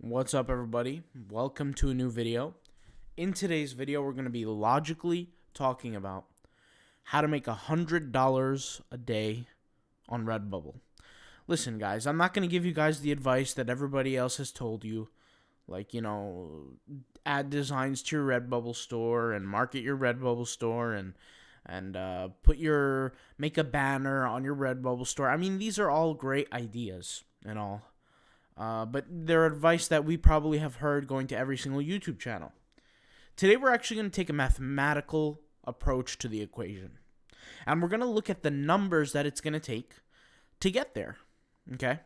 What's up, everybody? Welcome to a new video. In today's video, we're going to be logically talking about how to make $100 a day on Redbubble. Listen, guys, I'm not going to give you guys the advice that everybody else has told you, like, add designs to your Redbubble store and market your Redbubble store and make a banner on your Redbubble store. I mean, these are all great ideas and all. But they're advice that we probably have heard going to every single YouTube channel. Today we're actually going to take a mathematical approach to the equation. And we're going to look at the numbers that it's going to take to get there. Okay?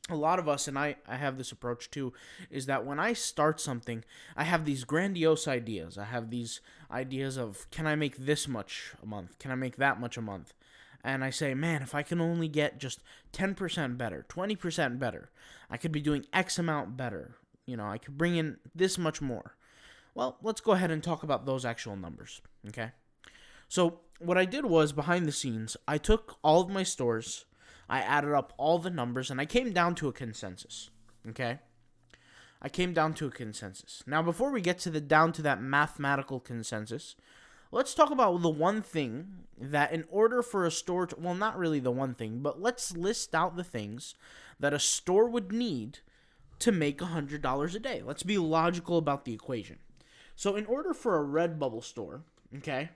A lot of us, and I have this approach too, is that when I start something, I have these grandiose ideas. I have these ideas of, can I make this much a month? Can I make that much a month? And I say, man, if I can only get just 10% better, 20% better, I could be doing X amount better. I could bring in this much more. Well, let's go ahead and talk about those actual numbers, okay? So what I did was, behind the scenes, I took all of my stores, I added up all the numbers, and I came down to a consensus, okay? I came down to a consensus. Now, before we get down to that mathematical consensus, let's talk about the one thing that in order for a store to, well, not really the one thing, but let's list out the things that a store would need to make $100 a day. Let's be logical about the equation. So in order for a Redbubble store, okay,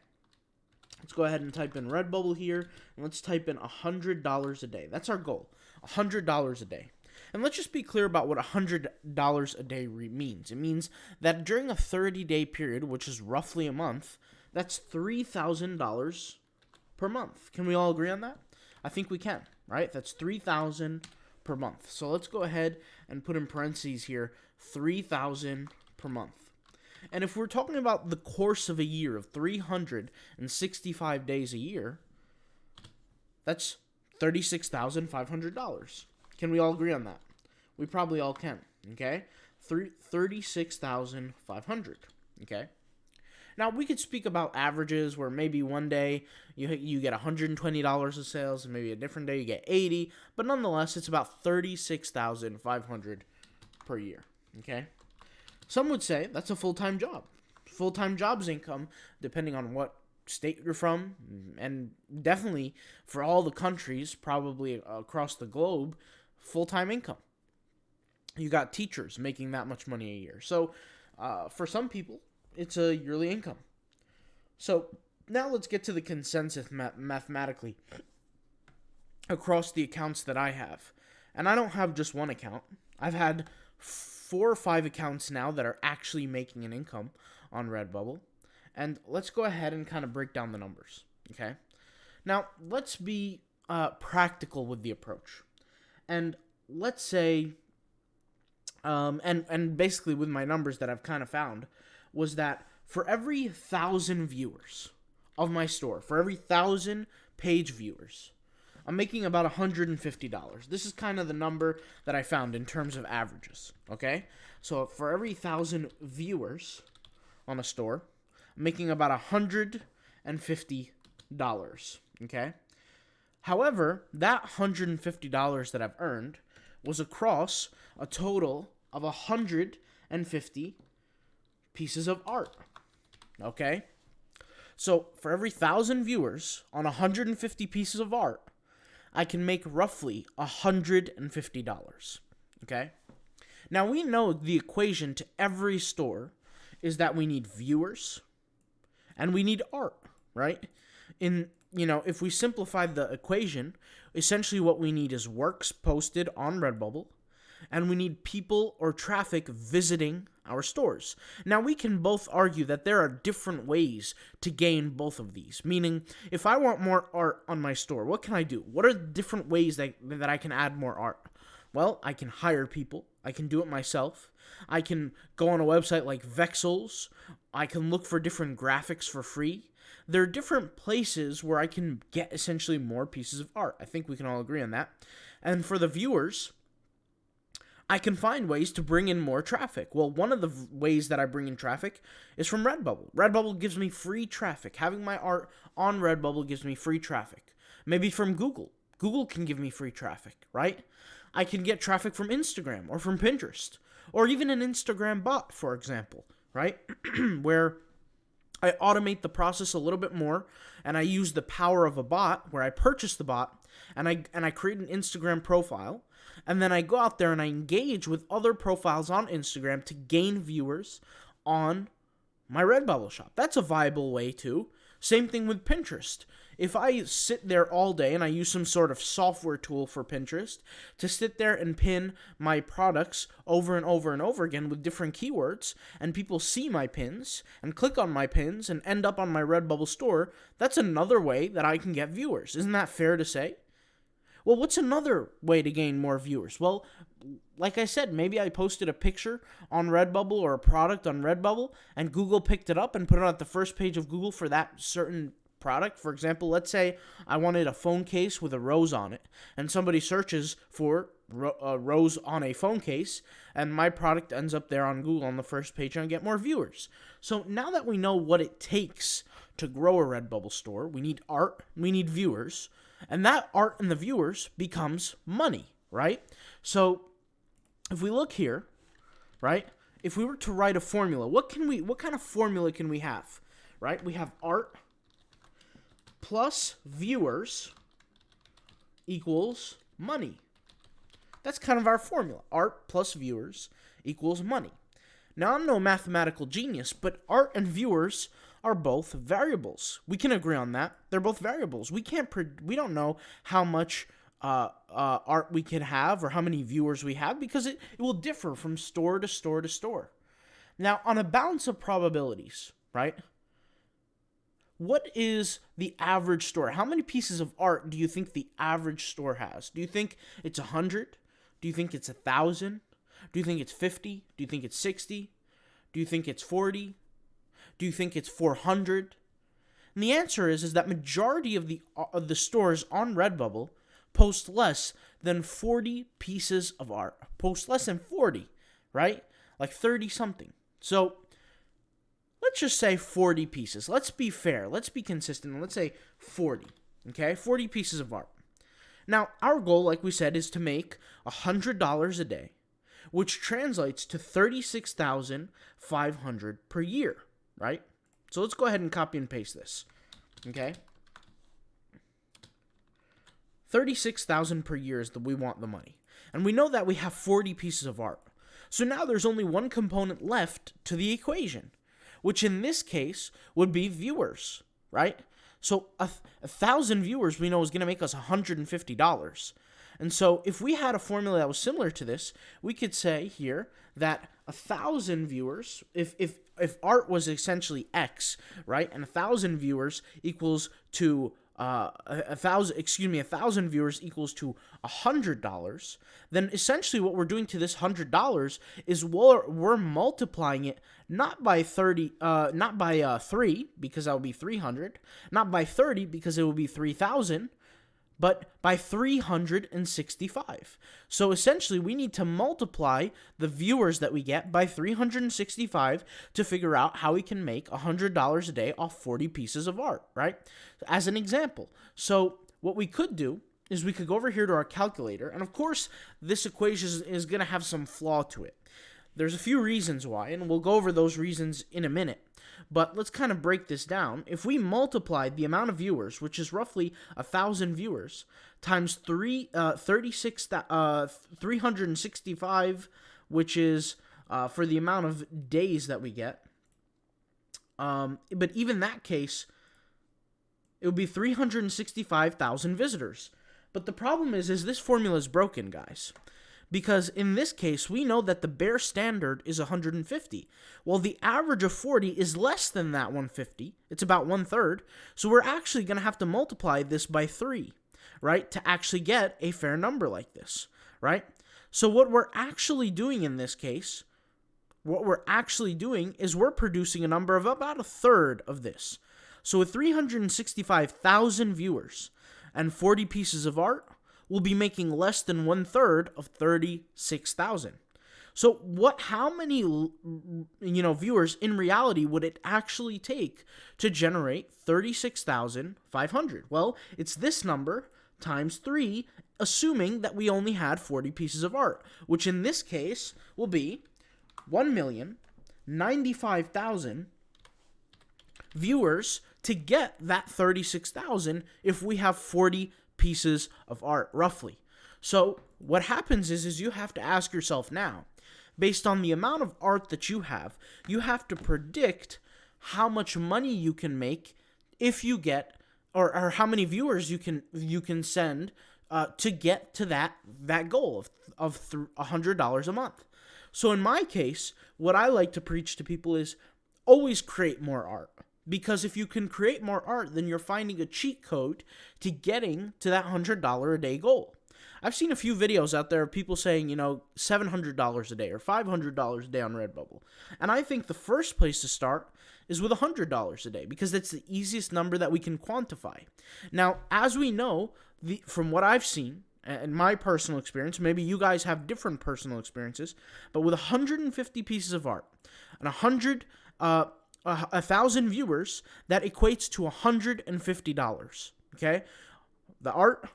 let's go ahead and type in Redbubble here, and let's type in $100 a day. That's our goal, $100 a day. And let's just be clear about what $100 a day means. It means that during a 30-day period, which is roughly a month, that's $3,000 per month. Can we all agree on that? I think we can, right? That's $3,000 per month. So let's go ahead and put in parentheses here, $3,000 per month. And if we're talking about the course of a year of 365 days a year, that's $36,500. Can we all agree on that? We probably all can, okay? $36,500, okay? Now, we could speak about averages where maybe one day you get $120 of sales and maybe a different day you get $80, but nonetheless, it's about $36,500 per year, okay? Some would say that's a full-time job. Full-time job's income, depending on what state you're from, and definitely for all the countries, probably across the globe, full-time income. You got teachers making that much money a year. So, for some people, it's a yearly income. So now let's get to the consensus mathematically across the accounts that I have. And I don't have just one account. I've had 4 or 5 accounts now that are actually making an income on Redbubble. And let's go ahead and kind of break down the numbers, okay? Now, let's be practical with the approach. And let's say, and basically with my numbers that I've kind of found, was that for every 1,000 viewers of my store, for every 1,000 page viewers, I'm making about $150. This is kind of the number that I found in terms of averages, okay? So for every 1,000 viewers on a store, I'm making about $150, okay? However, that $150 that I've earned was across a total of 150 pieces of art, okay? So for every 1,000 viewers on 150 pieces of art, I can make roughly $150, okay? Now, we know the equation to every store is that we need viewers and we need art, right? If we simplify the equation, essentially what we need is works posted on Redbubble, and we need people or traffic visiting our stores. Now, we can both argue that there are different ways to gain both of these. Meaning, if I want more art on my store, what can I do? What are the different ways that I can add more art? Well, I can hire people. I can do it myself. I can go on a website like Vexels. I can look for different graphics for free. There are different places where I can get essentially more pieces of art. I think we can all agree on that. And for the viewers, I can find ways to bring in more traffic. Well, one of the ways that I bring in traffic is from Redbubble. Redbubble gives me free traffic. Having my art on Redbubble gives me free traffic. Maybe from Google. Google can give me free traffic, right? I can get traffic from Instagram or from Pinterest or even an Instagram bot, for example, right? Where I automate the process a little bit more, and I use the power of a bot where I purchase the bot and I create an Instagram profile, and then I go out there and I engage with other profiles on Instagram to gain viewers on my Redbubble shop. That's a viable way too. Same thing with Pinterest. If I sit there all day and I use some sort of software tool for Pinterest to sit there and pin my products over and over and over again with different keywords, and people see my pins and click on my pins and end up on my Redbubble store, that's another way that I can get viewers. Isn't that fair to say? Well, what's another way to gain more viewers? Well, like I said, maybe I posted a picture on Redbubble or a product on Redbubble, and Google picked it up and put it on the first page of Google for that certain product. For example, let's say I wanted a phone case with a rose on it, and somebody searches for a rose on a phone case, and my product ends up there on Google on the first page, and I get more viewers. So now that we know what it takes to grow a Redbubble store, we need art, we need viewers, and that art and the viewers becomes money, right? So if we look here, right, if we were to write a formula, what kind of formula can we have, right? We have art plus viewers equals money. That's kind of our formula. Art plus viewers equals money. Now, I'm no mathematical genius, but art and viewers are both variables. We can agree on that. They're both variables. We don't know how much art we can have or how many viewers we have, because it will differ from store to store to store. Now, on a balance of probabilities, right? What is the average store? How many pieces of art do you think the average store has? Do you think it's 100? Do you think it's 1,000? Do you think it's 50? Do you think it's 60? Do you think it's 40? Do you think it's 400? And the answer is that majority of the stores on Redbubble post less than 40 pieces of art. Post less than 40, right? Like 30 something. So let's just say 40 pieces. Let's be fair. Let's be consistent. Let's say 40. Okay? 40 pieces of art. Now, our goal, like we said, is to make $100 a day, which translates to $36,500 per year, right? So let's go ahead and copy and paste this. Okay? 36,000 per year is we want the money. And we know that we have 40 pieces of art. So now there's only one component left to the equation, which in this case would be viewers, right? So 1,000 viewers we know is going to make us $150. And so if we had a formula that was similar to this, we could say here that 1,000 viewers, if art was essentially X, right, and 1,000 viewers equals to 1,000 viewers equals to $100, then essentially what we're doing to this $100 is we're multiplying it not by 3 because that would be 300, not by 30 because it would be 3,000, but by 365. So essentially, we need to multiply the viewers that we get by 365 to figure out how we can make $100 a day off 40 pieces of art, right? As an example. So what we could do is we could go over here to our calculator, and of course, this equation is going to have some flaw to it. There's a few reasons why, and we'll go over those reasons in a minute. But let's kind of break this down. If we multiplied the amount of viewers, which is roughly 1,000 viewers, times 365, which is for the amount of days that we get. But even that case, it would be 365,000 visitors. But the problem is this formula is broken, guys. Because in this case, we know that the bare standard is 150. Well, the average of 40 is less than that 150. It's about 1/3. So we're actually going to have to multiply this by 3, right, to actually get a fair number like this, right? So what we're actually doing in this case, is we're producing a number of about 1/3 of this. So with 365,000 viewers and 40 pieces of art, we'll be making less than 1/3 of 36,000. So how many viewers in reality would it actually take to generate 36,500? Well, it's this number times 3, assuming that we only had 40 pieces of art, which in this case will be 1,095,000 viewers to get that 36,000 if we have 40 pieces of art, roughly. So what happens is you have to ask yourself now, based on the amount of art that you have to predict how much money you can make if you get, or how many viewers you can send to get to that goal of $100 a month. So in my case, what I like to preach to people is always create more art. Because if you can create more art, then you're finding a cheat code to getting to that $100 a day goal. I've seen a few videos out there of people saying, $700 a day or $500 a day on Redbubble. And I think the first place to start is with $100 a day, because that's the easiest number that we can quantify. Now, as we know, from what I've seen, and my personal experience, maybe you guys have different personal experiences, but with 150 pieces of art and 1,000 viewers, that equates to $150. Okay, the art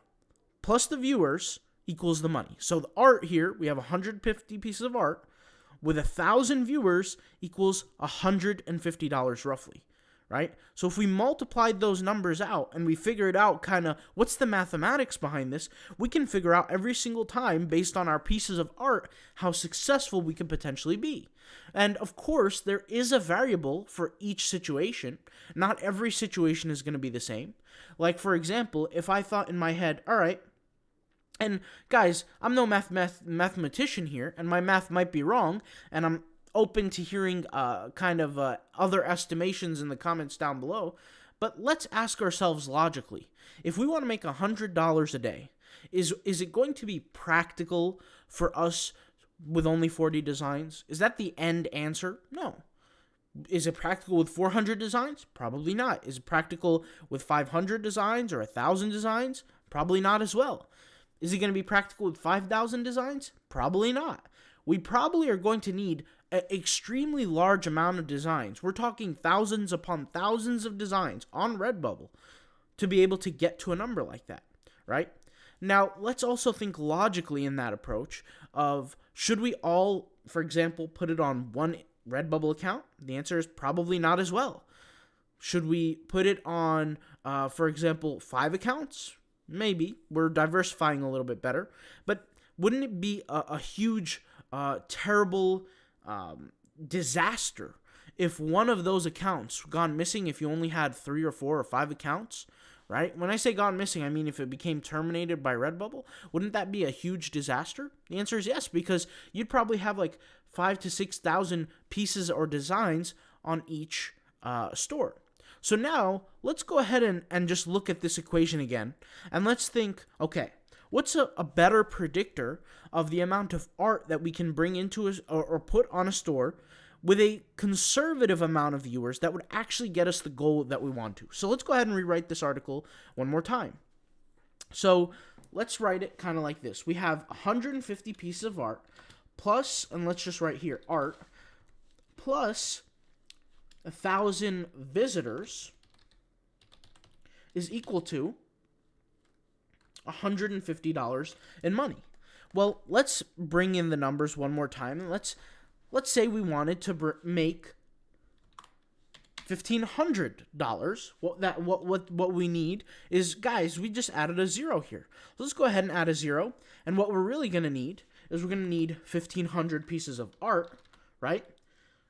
plus the viewers equals the money. So the art here, we have 150 pieces of art with 1,000 viewers equals $150 roughly, right? So if we multiplied those numbers out and we figured out kind of what's the mathematics behind this, we can figure out every single time based on our pieces of art how successful we could potentially be. And of course, there is a variable for each situation. Not every situation is going to be the same. Like, for example, if I thought in my head, all right, and guys, I'm no mathematician here, and my math might be wrong, and I'm open to hearing other estimations in the comments down below, but let's ask ourselves logically. If we want to make $100 a day, is it going to be practical for us with only 40 designs? Is that the end answer? No. Is it practical with 400 designs? Probably not. Is it practical with 500 designs or 1,000 designs? Probably not as well. Is it going to be practical with 5,000 designs? Probably not. We probably are going to need an extremely large amount of designs. We're talking thousands upon thousands of designs on Redbubble to be able to get to a number like that, right? Now, let's also think logically in that approach of, should we all, for example, put it on one Redbubble account? The answer is probably not as well. Should we put it on, for example, 5 accounts? Maybe. We're diversifying a little bit better. But wouldn't it be a huge, terrible disaster if one of those accounts gone missing, if you only had 3 or 4 or 5 accounts, right? When I say gone missing, I mean if it became terminated by Redbubble. Wouldn't that be a huge disaster? The answer is yes, because you'd probably have like 5,000 to 6,000 pieces or designs on each store. So now, let's go ahead and just look at this equation again, and let's think, okay, what's a better predictor of the amount of art that we can bring into or put on a store with a conservative amount of viewers that would actually get us the goal that we want to? So let's go ahead and rewrite this article one more time. So let's write it kind of like this. We have 150 pieces of art plus, and let's just write here, art, plus 1,000 visitors is equal to $150 in money. Well, let's bring in the numbers one more time, and let's say we wanted to make $1,500. What we need is, guys, we just added a 0 here. So let's go ahead and add a 0, and what we're really going to need is we're going to need 1,500 pieces of art, right?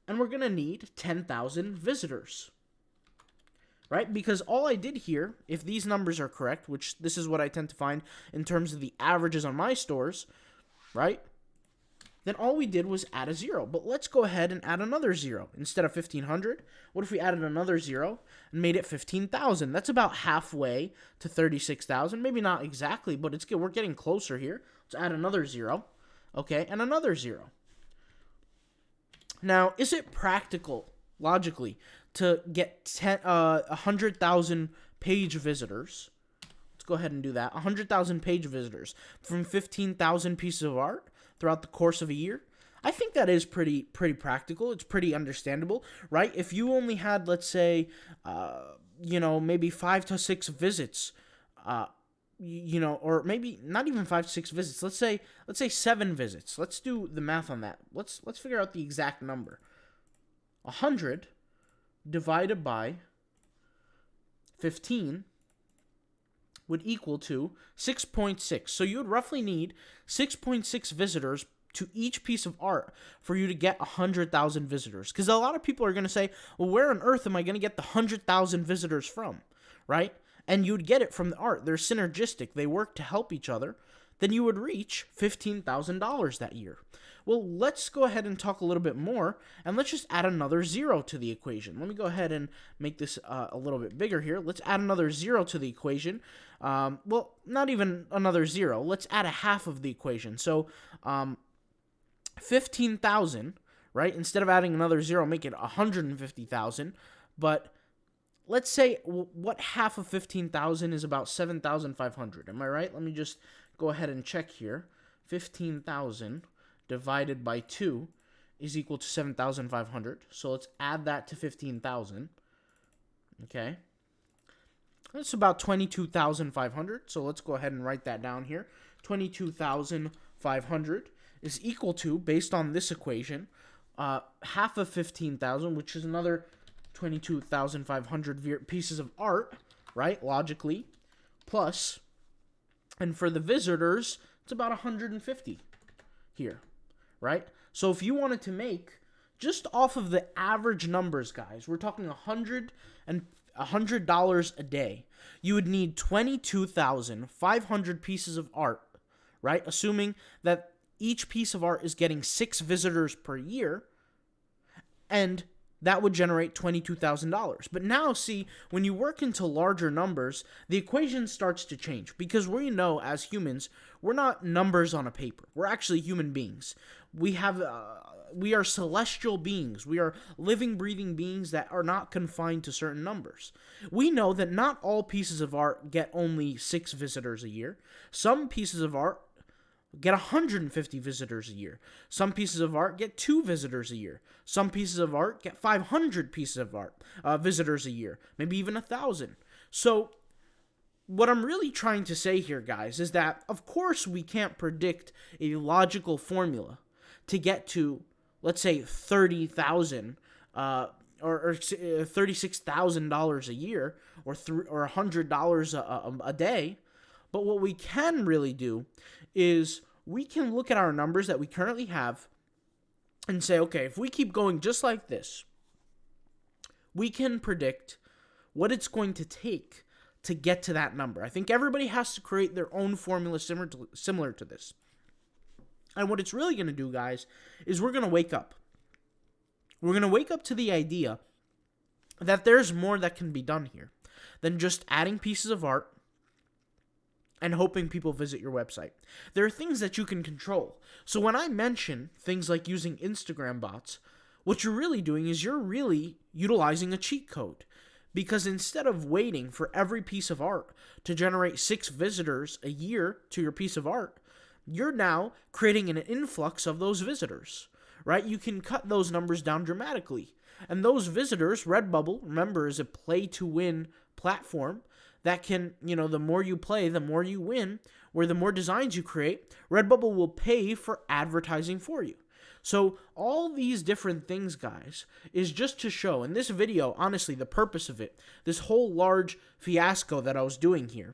And we're going to need 10,000 visitors, right? Because all I did here, if these numbers are correct, which this is what I tend to find in terms of the averages on my stores, right? Then all we did was add a 0. But let's go ahead and add another 0. Instead of 1,500, what if we added another 0 and made it 15,000? That's about halfway to 36,000. Maybe not exactly, but we're getting closer here. Let's add another 0, okay, and another 0. Now, is it practical, logically, to get 100,000 page visitors? Let's go ahead and do that. 100,000 page visitors from 15,000 pieces of art throughout the course of a year? I think that is pretty practical. It's pretty understandable, right? If you only had, let's say, maybe 5 to 6 visits or maybe not even 5 to 6 visits. Let's say 7 visits. Let's do the math on that. Let's figure out the exact number. 100 divided by 15 would equal to 6.6. So you would roughly need 6.6 visitors to each piece of art for you to get 100,000 visitors. Because a lot of people are going to say, well, where on earth am I going to get the 100,000 visitors from, right? And you'd get it from the art. They're synergistic. They work to help each other. Then you would reach $15,000 that year. Well, let's go ahead and talk a little bit more, and let's just add another 0 to the equation. Let me go ahead and make this a little bit bigger here. Let's add another 0 to the equation. Well, not even another 0. Let's add a half of the equation. So, 15,000, right? Instead of adding another 0, make it 150,000. But let's say what half of 15,000 is about 7,500. Am I right? Let me just go ahead and check here. 15,000 divided by 2 is equal to 7,500. So let's add that to 15,000. Okay. That's about 22,500. So let's go ahead and write that down here. 22,500 is equal to, based on this equation, half of 15,000, which is another 22,500 pieces of art, right? Logically, plus, and for the visitors, it's about 150 here, right? So if you wanted to make, just off of the average numbers, guys, we're talking $100 a day. You would need 22,500 pieces of art, right? Assuming that each piece of art is getting 6 visitors per year, and that would generate $22,000. But now, see, when you work into larger numbers, the equation starts to change, because we know as humans, we're not numbers on a paper. We're actually human beings. We are celestial beings. We are living, breathing beings that are not confined to certain numbers. We know that not all pieces of art get only 6 visitors a year. Some pieces of art get 150 visitors a year. Some pieces of art get 2 visitors a year. Some pieces of art get 500 pieces of art visitors a year, maybe even 1,000. So what I'm really trying to say here, guys, is that of course we can't predict a logical formula to get to, let's say, 30,000 or $36,000 a year, or $100 a day. But what we can really do is we can look at our numbers that we currently have and say, okay, if we keep going just like this, we can predict what it's going to take to get to that number. I think everybody has to create their own formula similar to this. And what it's really going to do, guys, is we're going to wake up. We're going to wake up to the idea that there's more that can be done here than just adding pieces of art and hoping people visit your website. There are things that you can control. So when I mention things like using Instagram bots, what you're really doing is you're really utilizing a cheat code. Because instead of waiting for every piece of art to generate 6 visitors a year to your piece of art, you're now creating an influx of those visitors, right? You can cut those numbers down dramatically. And those visitors, Redbubble, remember, is a play-to-win platform that can, the more you play, the more you win, where the more designs you create, Redbubble will pay for advertising for you. So all these different things, guys, is just to show, in this video, honestly, the purpose of it, this whole large fiasco that I was doing here,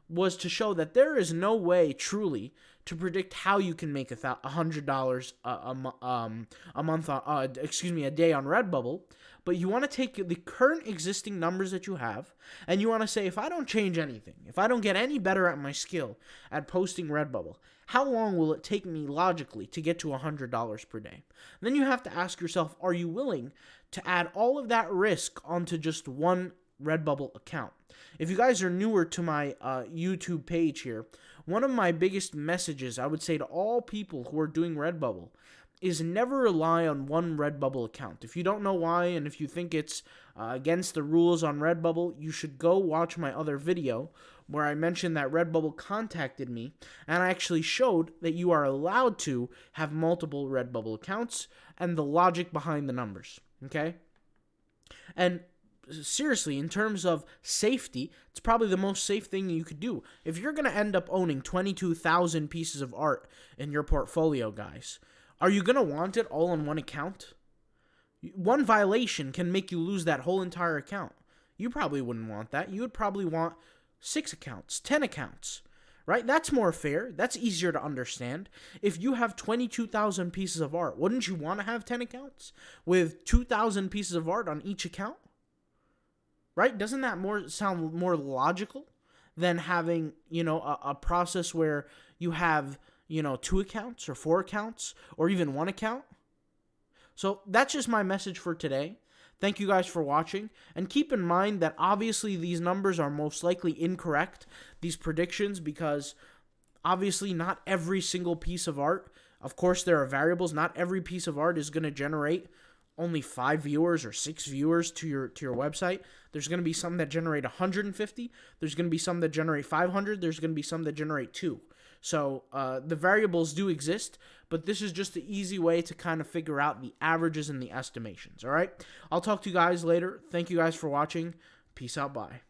was to show that there is no way truly to predict how you can make $100 a day on Redbubble. But you want to take the current existing numbers that you have, and you want to say, if I don't change anything, if I don't get any better at my skill at posting Redbubble, how long will it take me logically to get to $100 per day? And then you have to ask yourself, are you willing to add all of that risk onto just one Redbubble account? If you guys are newer to my YouTube page here, one of my biggest messages I would say to all people who are doing Redbubble is never rely on one Redbubble account. If you don't know why, and if you think it's against the rules on Redbubble, you should go watch my other video where I mentioned that Redbubble contacted me, and I actually showed that you are allowed to have multiple Redbubble accounts and the logic behind the numbers, okay? And seriously, in terms of safety, it's probably the most safe thing you could do. If you're going to end up owning 22,000 pieces of art in your portfolio, guys, are you going to want it all on one account? One violation can make you lose that whole entire account. You probably wouldn't want that. You would probably want 6 accounts, 10 accounts, right? That's more fair. That's easier to understand. If you have 22,000 pieces of art, wouldn't you want to have 10 accounts with 2,000 pieces of art on each account? Right? Doesn't that sound more logical than having, a process where you have, 2 accounts or 4 accounts or even 1 account? So that's just my message for today. Thank you guys for watching. And keep in mind that obviously these numbers are most likely incorrect, these predictions, because obviously not every single piece of art, of course there are variables, not every piece of art is going to generate only 5 viewers or 6 viewers to your website. There's going to be some that generate 150. There's going to be some that generate 500. There's going to be some that generate 2. So the variables do exist, but this is just the easy way to kind of figure out the averages and the estimations, all right? I'll talk to you guys later. Thank you guys for watching. Peace out. Bye.